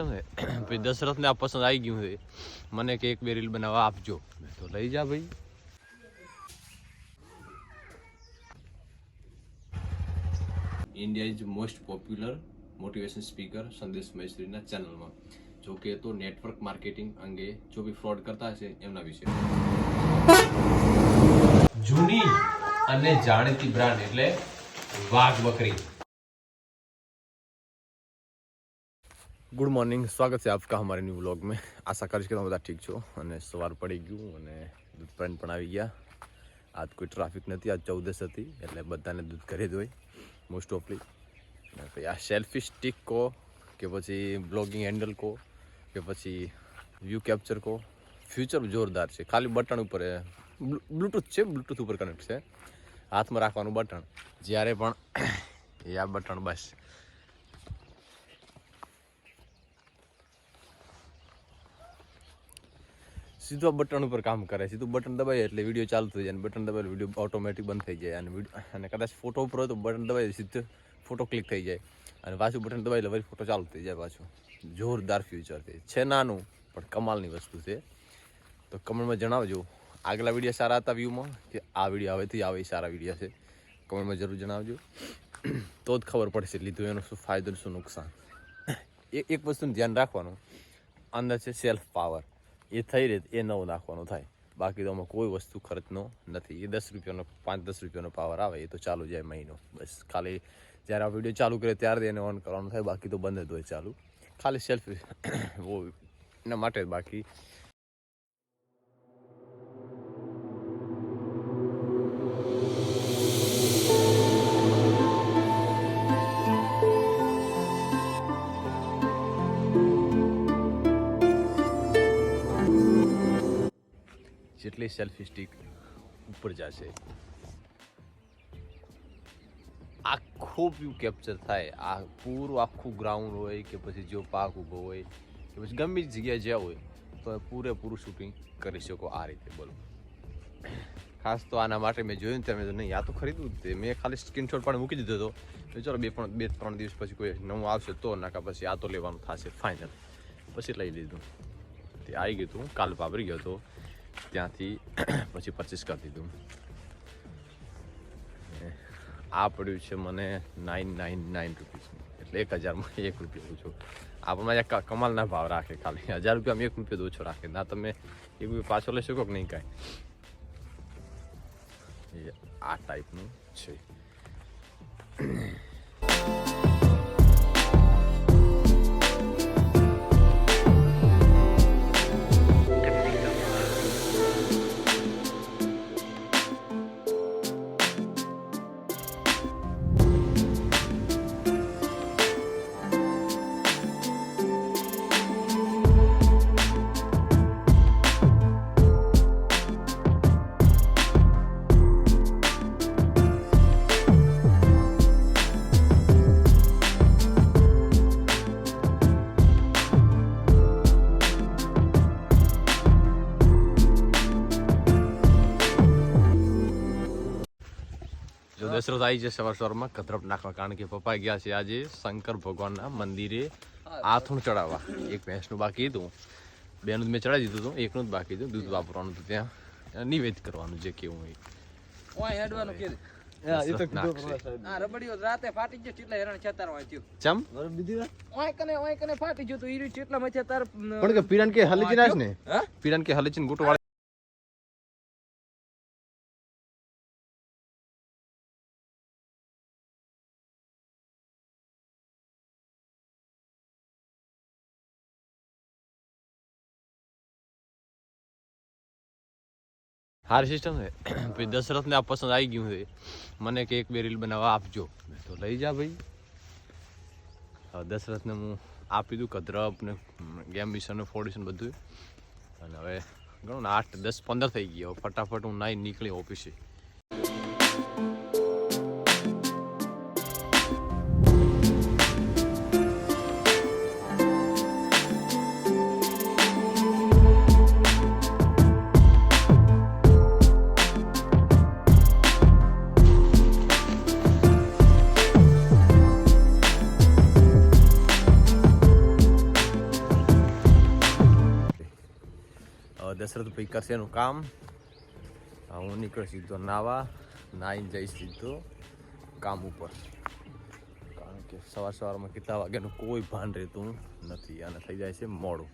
ભાઈ દશરથને આ પસંદ આવી ગયું છે, મને કે એક બે રીલ બનાવવા આપજો. મેં તો લઈ જા ભાઈ. India is most popular motivation speaker સંદેશ મહેશ્વરીના ચેનલમાં જો કે તો નેટવર્ક માર્કેટિંગ અંગે જો બી ફ્રોડ કરતા હશે એમના વિશે. જૂની અને જાણીતી બ્રાન્ડ એટલે વાઘ બકરી. ગુડ મોર્નિંગ, સ્વાગત છે આપકા હમારે ન્યૂ વ્લોગ में. આશા કરીશ કે તમે બધા ઠીક છો અને સવાર પડી ગયું અને દૂધ પણ આવી ગયા. આજ કોઈ ટ્રાફિક નથી, આજ 14 હતી એટલે બધાને દૂધ ઘરે જ હોય મોસ્ટ ઓફલી. પછી આ સેલ્ફી સ્ટિક કહો કે પછી બ્લોગિંગ હેન્ડલ કહો કે પછી વ્યૂ કેપ્ચર કહો, ફ્યુચર જોરદાર છે. ખાલી બટન ઉપર બ્લૂટૂથ છે, બ્લૂટૂથ ઉપર કનેક્ટ છે, હાથમાં રાખવાનું બટન જ્યારે પણ એ આ બટન બસ સીધો બટન ઉપર કામ કરે. સીધું બટન દબાવીએ એટલે વિડીયો ચાલુ થઈ જાય અને બટન દબાવીએ વિડીયો ઓટોમેટિક બંધ થઈ જાય. અને કદાચ ફોટો ઉપર હોય તો બટન દબાવીએ સીધો ફોટો ક્લિક થઈ જાય અને પાછું બટન દબાવી એટલે ફરી ફોટો ચાલુ થઈ જાય પાછું. જોરદાર ફ્યુચર છે નાનું પણ કમાલની વસ્તુ છે. તો કમેન્ટમાં જણાવજો આગલા વિડીયો સારા હતા વ્યૂમાં કે આ વિડીયો હવેથી આવે સારા વિડીયો છે. કમેન્ટમાં જરૂર જણાવજો તો જ ખબર પડશે લીધું એનો શું ફાયદો શું નુકસાન. એક વસ્તુનું ધ્યાન રાખવાનું, અંદર છે સેલ્ફ પાવર, એ થઈ રહે એ નવું નાખવાનું થાય. બાકી તો આમાં કોઈ વસ્તુ ખર્ચનો નથી. એ 10 રૂપિયાનો 5-10 રૂપિયાનો પાવર આવે એ તો ચાલુ જાય મહિનો. બસ ખાલી જ્યારે આ વિડીયો ચાલુ કરે ત્યારે એને ઓન કરવાનું થાય, બાકી તો બંધ જ હોય ચાલુ. ખાલી સેલ્ફી એના માટે જ. બાકી જેટલી સેલ્ફી સ્ટિક ઉપર જશે આખું વ્યૂ કેપ્ચર થાય. આ પૂરું આખું ગ્રાઉન્ડ હોય કે પછી જો પાક ઊભો હોય કે પછી ગમે જગ્યાએ જ્યાં હોય તો પૂરેપૂરું શૂટિંગ કરી શકો આ રીતે. બોલો, ખાસ તો આના માટે મેં જોયું ને તમે તો નહીં, આ તો ખરીદવું જ તે. મેં ખાલી સ્ક્રીનશોટ પણ મૂકી દીધો હતો. ચાલો 2-3 દિવસ પછી કોઈ નવું આવશે તો નાકા પછી આ તો લેવાનું થશે ફાઇનલ. પછી લઈ લીધું. તે આવી ગયું હતું, કાલ વાપરી ગયો હતો ત્યાંથી પછી પરચેસ કરી દીધું. આ પડ્યું છે મને 999 રૂપીસનું, એટલે 1000માં 1 રૂપિયો ઓછો. આપણને કમાલના ભાવ રાખે. ખાલી 1000 રૂપિયામાં 1 રૂપિયો ઓછો રાખે. ના તમે 1 રૂપિયો પાછો લઈ શકો કે નહીં કાંઈ. આ ટાઈપનું છે. દશરથ આવી છે સવારમાં કતરપ નાખવા, કારણ કે પપ્પા ગયા છે આજે શંકર ભગવાનના મંદિરે આથુણ ચડાવવા. એક ભેંસનું બાકી હતું, બેનું મેં ચડાવી દીધું હતું, એકનું જ બાકી હતું. દૂધ વાપરવાનું હતું, ત્યાં નિવેદ કરવાનું જે કેવું હોય. પીડાન કે હલીચી નાખ ને, પીડાન કે હલીચી ગોટો વાળે હારી સિસ્ટમ છે. પછી દશરથને આ પસંદ આવી ગયું છે, મને કે એક બે રીલ બનાવવા આપજો. મેં તો લઈ જા ભાઈ. દશરથને હું આપી દઉં કદરપ ને ગેમ મિશન ને ફોડિશન બધું. અને હવે ગણો ને 8, 10, 15 થઈ ગયો. ફટાફટ હું નાઈ નીકળી ઓફિસે. દશરથભાઈ કરશે એનું કામ. હું નીકળ સીધો નાવા, નાઈને જઈશ સીધો કામ ઉપર, કારણ કે સવારમાં કેટલા વાગ્યાનું કોઈ ભાન રહેતું નથી અને થઈ જાય છે મોડું.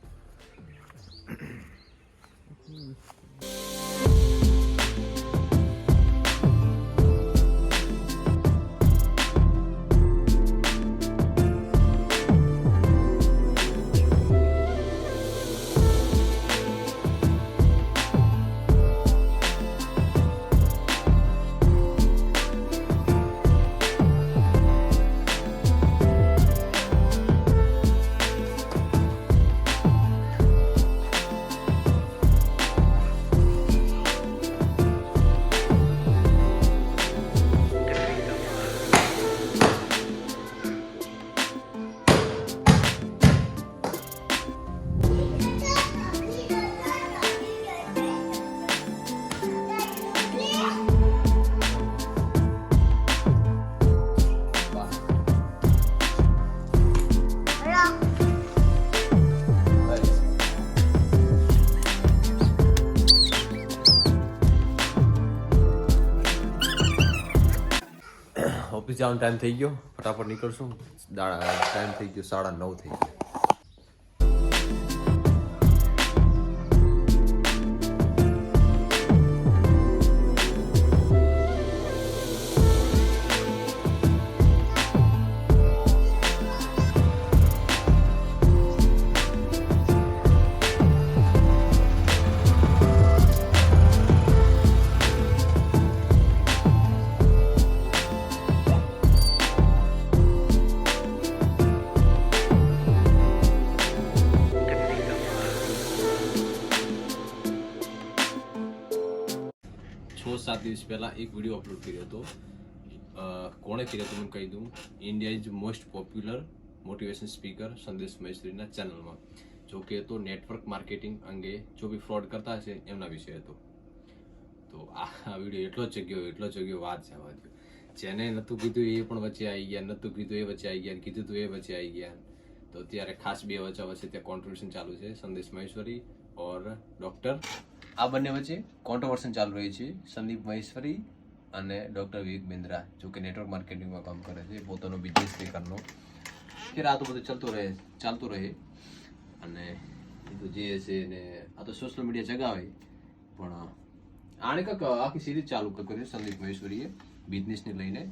ઓફિસ જવાનો ટાઈમ થઈ ગયો, ફટાફટ નીકળશું. ટાઈમ થઈ ગયો 9:30 થઈ ગયો. સાત દિવસ પહેલા એક વિડીયો અપલોડ કર્યો હતો. કોણે કર્યો હતો હું કહી દઉં. India is most popular motivation speaker સંદેશ મહેશ્વરીના ચેનલમાં. જો કે તો નેટવર્ક માર્કેટિંગ અંગે જો બી ફ્રોડ કરતા હશે એમના વિશે હતો. તો આ વિડીયો એટલો જગ્યો વાત જવા દો. જેને નહોતું કીધું એ પણ વચ્ચે આવી ગયા, નહોતું કીધું એ વચ્ચે આવી ગયા, કીધું તો એ વચ્ચે આવી ગયા. તો અત્યારે ખાસ બે વચ્ચે ત્યાં કોન્ટ્રીબ્યુશન ચાલુ છે. સંદેશ મહેશ્વરી ઓર ડૉક્ટર, આ બંને વચ્ચે કોન્ટ્રોવર્સન ચાલુ રહી છે. સંદીપ મહેશ્વરી અને ડૉક્ટર વિવેક બિંદ્રા, જો કે નેટવર્ક માર્કેટિંગમાં કામ કરે છે, પોતાનો બિઝનેસ સ્પીકરનો. ફેર આ તો બધું ચાલતું રહે અને એ તો જે છે ને આ તો સોશિયલ મીડિયા જગાવે. પણ આણે કંઈક આખી સિરીઝ ચાલુ કરી સંદીપ મહેશ્વરીએ બિઝનેસને લઈને,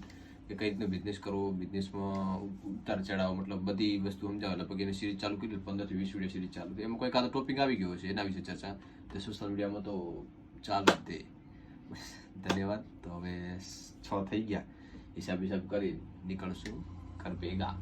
કે કઈ રીતનો બિઝનેસ કરવો, બિઝનેસમાં ઉતાર ચડાવ, મતલબ બધી વસ્તુ સમજાવે. લગભગ એની સિરીઝ ચાલુ કરી 15 થી 20 વિડીયો સિરીઝ ચાલુ. એમાં કોઈ કાંતો ટોપિક આવી ગયો છે એના વિશે ચર્ચા. તો સોશિયલ મીડિયામાં તો ચાલુ જ તે. ધન્યવાદ. તો હવે 6 થઈ ગયા, હિસાબ કરી નીકળશું ઘર ભેગા.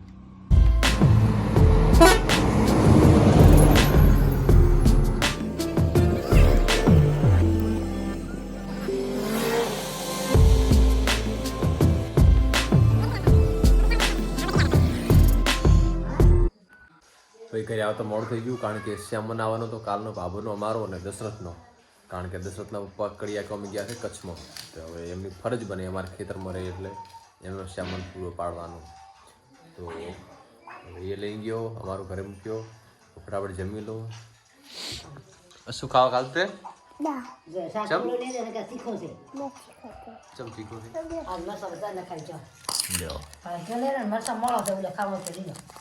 ભાઈ ઘરે આવતા મોડું થઈ ગયું, કારણ કે શ્યામન આવવાનો તો કાલનો ભાભોનો અમારો અને દશરથનો. કારણ કે દશરથના પપ્પા કડિયા કોમી ગયા છે કચ્છમાં. તો હવે એમની ફરજ બને અમારા ખેતરમાં રહે એટલે એમનો શ્યામન પૂરો પાડવાનો. તો એ લઈ ગયો, અમારો ઘરે મૂક્યો. ફટાફટ જમી લો. શું ખાવા કાલ તે ચમ તીખો છે.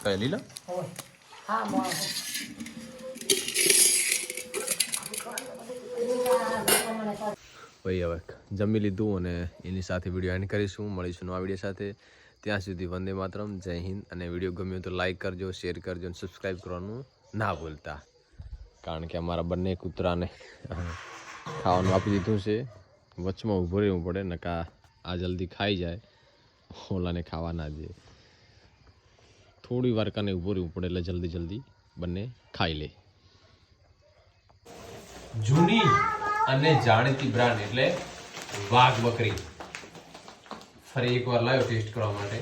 કઈ લીલો ભાઈ. હવે જમી લીધું અને એની સાથે વિડીયો એન્ડ કરીશું. મળીશું નવા વિડીયો સાથે. ત્યાં સુધી વંદે માતરમ, જય હિન્દ. અને વિડીયો ગમ્યો તો લાઈક કરજો, શેર કરજો અને સબસ્ક્રાઈબ કરવાનું ના ભૂલતા. કારણ કે અમારા બંને કૂતરાને ખાવાનું આપી દીધું છે. વચમાં ઊભું રહેવું પડે, નકા આ જલ્દી ખાઈ જાય, ઓલાને ખાવા ના દે. થોડી વાર કાને ઊભું રહેવું પડે એટલે જલ્દી બંને ખાઈ લે. જૂની અને જાણીતી બ્રાન્ડ એટલે વાઘ બકરી ફરી એકવાર લાવ્યો ટેસ્ટ કરવા માટે.